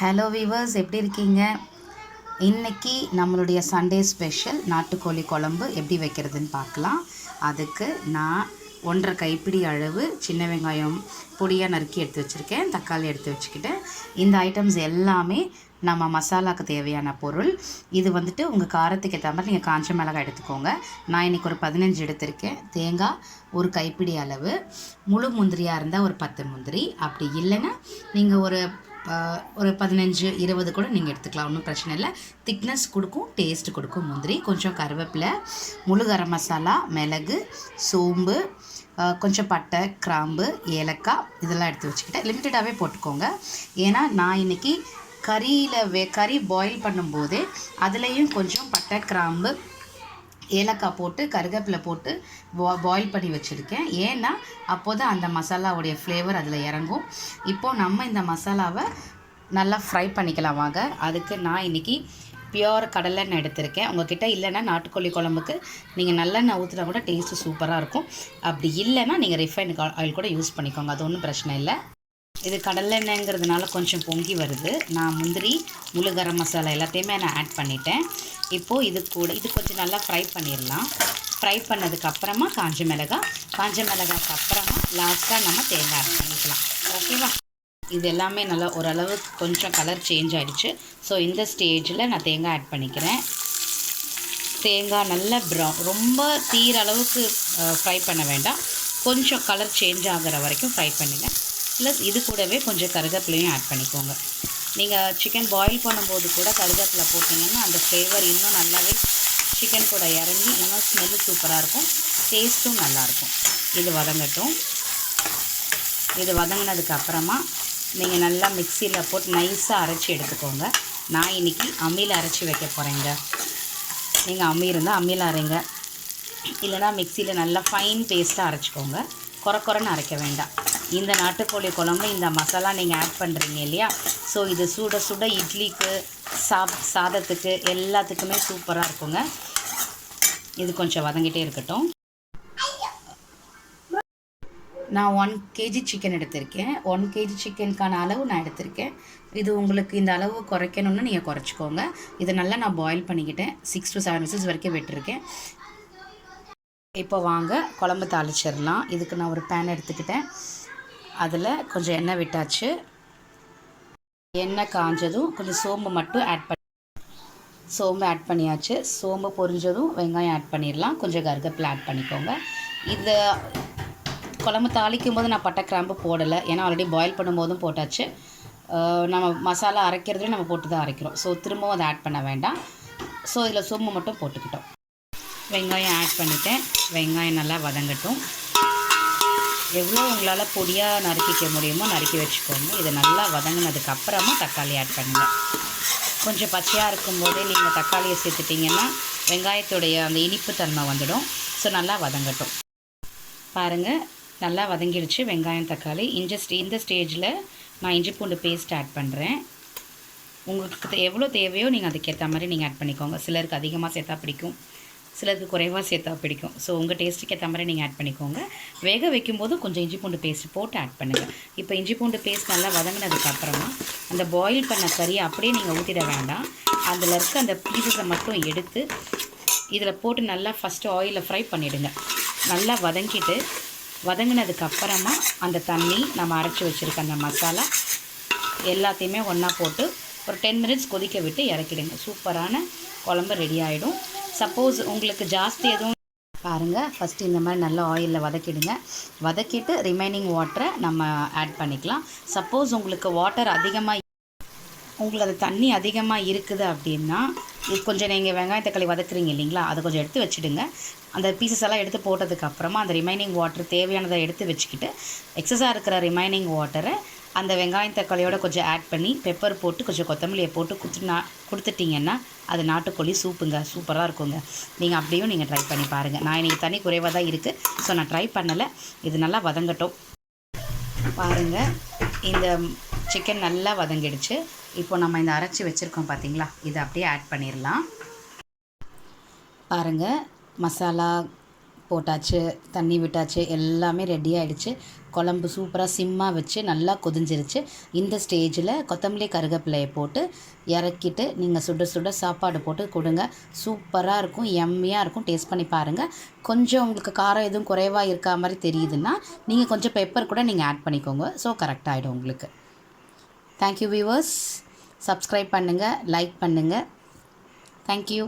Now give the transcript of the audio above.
Hello viewers, எப்படி இருக்கீங்க? இன்றைக்கி நம்மளுடைய சண்டே ஸ்பெஷல் நாட்டுக்கோழி குழம்பு எப்படி வைக்கிறதுன்னு பார்க்கலாம். அதுக்கு நான் 1.5 கைப்பிடி அளவு சின்ன வெங்காயம் பொடியாக நறுக்கி எடுத்து வச்சுருக்கேன். தக்காளி எடுத்து வச்சுக்கிட்டேன். இந்த ஐட்டம்ஸ் எல்லாமே நம்ம மசாலாவுக்கு தேவையான பொருள். இது வந்துட்டு உங்கள் காரத்துக்கு ஏற்ற மாதிரி நீங்கள் காஞ்ச மிளகாய் எடுத்துக்கோங்க. நான் இன்றைக்கி ஒரு 15 எடுத்திருக்கேன். தேங்காய் ஒரு கைப்பிடி அளவு, முழு முந்திரியாக இருந்தால் ஒரு 10 முந்திரி, அப்படி இல்லைன்னா நீங்கள் ஒரு 15-20 கூட நீங்கள் எடுத்துக்கலாம், ஒன்றும் பிரச்சனை இல்லை. திக்னஸ் கொடுக்கும், டேஸ்ட் கொடுக்கும் முந்திரி. கொஞ்சம் கருவேப்பிலை, முழு கரம் மசாலா, மிளகு, சோம்பு, கொஞ்சம் பட்டை, கிராம்பு, ஏலக்காய் இதெல்லாம் எடுத்து வச்சுக்கிட்டேன். லிமிட்டடாகவே போட்டுக்கோங்க. ஏன்னா நான் இன்றைக்கி கறி பாயில் பண்ணும்போதே அதுலேயும் கொஞ்சம் பட்டை, கிராம்பு, ஏலக்காய் போட்டு கருவேப்பிலை போட்டு பாயில் பண்ணி வச்சுருக்கேன். ஏன்னா அப்போ தான் அந்த மசாலாவுடைய ஃப்ளேவர் அதில் இறங்கும். இப்போது நம்ம இந்த மசாலாவை நல்லா ஃப்ரை பண்ணிக்கலாம் வாங்க. அதுக்கு நான் இன்றைக்கி பியோர் கடலெண்ணெய் எடுத்திருக்கேன். உங்கள்கிட்ட இல்லைன்னா நாட்டுக்கோழி குழம்புக்கு நீங்கள் நல்லெண்ணெய் ஊற்றினா கூட டேஸ்ட்டு சூப்பராக இருக்கும். அப்படி இல்லைன்னா நீங்கள் ரிஃபைன் ஆயில் கூட யூஸ் பண்ணிக்கோங்க, அது ஒன்றும் பிரச்சனை இல்லை. இது கடலெண்ணெய்ங்கிறதுனால கொஞ்சம் பொங்கி வருது. நான் முந்திரி, முழு கரம் மசாலா எல்லாத்தையுமே நான் ஆட் பண்ணிட்டேன். இப்போது இது கொஞ்சம் நல்லா ஃப்ரை பண்ணிடலாம். ஃப்ரை பண்ணதுக்கப்புறமா காஞ்ச மிளகாய்க்கு அப்புறமா லாஸ்ட்டாக நம்ம தேங்காய் ஆட் பண்ணிக்கலாம். ஓகேவா? இது எல்லாமே நல்லா ஓரளவுக்கு கொஞ்சம் கலர் சேஞ்ச் ஆகிடுச்சு. ஸோ இந்த ஸ்டேஜில் நான் தேங்காய் ஆட் பண்ணிக்கிறேன். தேங்காய் நல்லா ரொம்ப தீர அளவுக்கு ஃப்ரை பண்ண வேண்டாம். கொஞ்சம் கலர் சேஞ்ச் ஆகிற வரைக்கும் ஃப்ரை பண்ணுங்கள். ப்ளஸ் இது கூடவே கொஞ்சம் கருவேப்பிலையும் ஆட் பண்ணிக்கோங்க. நீங்கள் சிக்கன் பாயில் பண்ணும்போது கூட கருவேப்பிலை போட்டிங்கன்னா அந்த ஃப்ளேவர் இன்னும் நல்லாவே சிக்கன் கூட இறங்கி இன்னும் ஸ்மெல்லு சூப்பராக இருக்கும், டேஸ்ட்டும் நல்லாயிருக்கும். இது வதங்கட்டும். இது வதங்கினதுக்கு அப்புறமா நீங்கள் நல்லா மிக்சியில் போட்டு நைஸாக அரைச்சி எடுத்துக்கோங்க. நான் இன்றைக்கி அம்மியில் அரைச்சி வைக்க போகிறேங்க. நீங்கள் அம்மி இருந்தால் அம்மியில் அரைங்க, இல்லைனா மிக்சியில் நல்லா ஃபைன் பேஸ்ட்டாக அரைச்சிக்கோங்க. குறைன்னு அரைக்க வேண்டாம். இந்த நாட்டுக்கோழி குழம்பு இந்த மசாலா நீங்கள் ஆட் பண்ணுறீங்க இல்லையா? ஸோ இது சுட சுட இட்லிக்கு, சாதத்துக்கு எல்லாத்துக்குமே சூப்பராக இருக்குங்க. இது கொஞ்சம் வதங்கிட்டே இருக்கட்டும். நான் 1 kg சிக்கன் எடுத்திருக்கேன். 1 kg சிக்கனுக்கான அளவு நான் எடுத்திருக்கேன். இது உங்களுக்கு இந்த அளவு குறைக்கணும்னு நீங்கள் குறைச்சிக்கோங்க. இதை நல்லா நான் பாயில் பண்ணிக்கிட்டேன். 6 to 7 விசில்ஸ் வரைக்கும் விட்டுருக்கேன். இப்போ வாங்க குழம்பு தாளிச்சிடலாம். இதுக்கு நான் ஒரு பேன் எடுத்துக்கிட்டேன். அதில் கொஞ்சம் எண்ணெய் விட்டாச்சு. எண்ணெய் காஞ்சதும் கொஞ்சம் சோம்பு மட்டும் சோம்பு ஆட் பண்ணியாச்சு. சோம்பு பொரிஞ்சதும் வெங்காயம் ஆட் பண்ணிடலாம். கொஞ்சம் கருவேப்பிலை ஆட் பண்ணிக்கோங்க. இந்த குழம்பு தாளிக்கும் போது நான் பட்டை, கிராம்பு போடலை, ஏன்னா ஆல்ரெடி பாயில் பண்ணும்போதும் போட்டாச்சு. நம்ம மசாலா அரைக்கிறதுலேயும் நம்ம போட்டு தான் அரைக்கிறோம். ஸோ திரும்பவும் அதை ஆட் பண்ண வேண்டாம். ஸோ இதில் சோம்பு மட்டும் போட்டுக்கிட்டோம். வெங்காயம் ஆட் பண்ணிவிட்டேன். வெங்காயம் நல்லா வதங்கட்டும். எவ்வளோ உங்களால் பொடியாக நறுக்கிக்க முடியுமோ நறுக்கி வச்சுக்கோங்க. இதை நல்லா வதங்கினதுக்கு அப்புறமா தக்காளி ஆட் பண்ணுங்கள். கொஞ்சம் பச்சையாக இருக்கும்போதே நீங்கள் தக்காளியை சேர்த்துட்டிங்கன்னா வெங்காயத்துடைய அந்த இனிப்பு தன்மை வந்துடும். ஸோ நல்லா வதங்கட்டும். பாருங்கள், நல்லா வதங்கிடுச்சு வெங்காயம், தக்காளி. இந்த ஸ்டேஜில் நான் இஞ்சி பூண்டு பேஸ்ட் ஆட் பண்ணுறேன். உங்களுக்கு எவ்வளோ தேவையோ நீங்கள் அதுக்கேற்ற மாதிரி நீங்கள் ஆட் பண்ணிக்கோங்க. சிலருக்கு அதிகமாக சேர்த்தா பிடிக்கும், சிலருக்கு குறைவாக சேர்த்தா பிடிக்கும். ஸோ உங்கள் டேஸ்ட்டுக்கு ஏற்ற மாதிரி நீங்கள் ஆட் பண்ணிக்கோங்க. வேக வைக்கும்போது கொஞ்சம் இஞ்சி பூண்டு பேஸ்ட் போட்டு ஆட் பண்ணுங்கள். இப்போ இஞ்சி பூண்டு பேஸ்ட் நல்லா வதங்கினதுக்கப்புறமா அந்த பாயில் பண்ண கறியை அப்படியே நீங்கள் ஊற்றிட வேண்டாம். அதில் இருக்க அந்த பீஸஸை மட்டும் எடுத்து இதில் போட்டு நல்லா ஃபஸ்ட்டு ஆயிலில் ஃப்ரை பண்ணிவிடுங்க. நல்லா வதங்கினதுக்கப்புறமா அந்த தண்ணி, நம்ம அரைச்சி வச்சுருக்க அந்த மசாலா எல்லாத்தையுமே ஒன்றா போட்டு ஒரு 10 மினிட்ஸ் கொதிக்க விட்டு இறக்கிடுங்க. சூப்பரான குழம்பு ரெடி ஆகிடும். சப்போஸ் உங்களுக்கு ஜாஸ்தி எதுவும் பாருங்கள், ஃபஸ்ட்டு இந்த மாதிரி நல்லா ஆயிலில் வதக்கிட்டு ரிமைனிங் வாட்டரை நம்ம ஆட் பண்ணிக்கலாம். சப்போஸ் உங்களுக்கு உங்களுக்கு அது தண்ணி அதிகமாக இருக்குது அப்படின்னா இது கொஞ்சம் நீங்கள் வெங்காய தக்காளி வதக்குறீங்க இல்லைங்களா, அதை கொஞ்சம் எடுத்து வச்சுடுங்க. அந்த பீசஸ் எல்லாம் எடுத்து போட்டதுக்கப்புறமா அந்த ரிமைனிங் வாட்டர் தேவையானதை எடுத்து வச்சுக்கிட்டு எக்ஸஸாக இருக்கிற ரிமைனிங் வாட்டரை அந்த வெங்காயம் தக்காளியோட கொஞ்சம் ஆட் பண்ணி பெப்பர் போட்டு கொஞ்சம் கொத்தமல்லியை போட்டு கொடுத்துட்டிங்கன்னா அது நாட்டுக்கோழி சூப்புங்க, சூப்பராக இருக்குங்க. நீங்கள் அப்படியும் நீங்கள் ட்ரை பண்ணி பாருங்கள். நான் இன்றைக்கி தண்ணி குறைவாக தான் இருக்குது, ஸோ நான் ட்ரை பண்ணலை. இது நல்லா வதங்கட்டும். பாருங்கள், இந்த சிக்கன் நல்லா வதங்கிடுச்சு. இப்போ நம்ம இந்த அரைச்சி வச்சுருக்கோம் பார்த்தீங்களா, இதை அப்படியே ஆட் பண்ணிடலாம். பாருங்கள், மசாலா, போட்டாச்சு, தண்ணி விட்டாச்சு, எல்லாமே ரெடி ஆகிடுச்சு. குழம்பு சூப்பராக சிம்மாக வச்சு நல்லா கொதிஞ்சிருச்சு. இந்த ஸ்டேஜில் கொத்தமல்லி கருவேப்பிலையை போட்டு இறக்கிட்டு நீங்கள் சுட சுட சாப்பாடு போட்டு கொடுங்க. சூப்பராக இருக்கும், எம்மியாக இருக்கும். டேஸ்ட் பண்ணி பாருங்கள். கொஞ்சம் உங்களுக்கு காரம் எதுவும் குறைவாக இருக்கா மாதிரி தெரியுதுன்னா நீங்கள் கொஞ்சம் பெப்பர் கூட நீங்கள் ஆட் பண்ணிக்கோங்க. ஸோ கரெக்டாகிடும் உங்களுக்கு. Thank you viewers. சப்ஸ்கிரைப் பண்ணுங்கள், லைக் பண்ணுங்கள். தேங்க்யூ.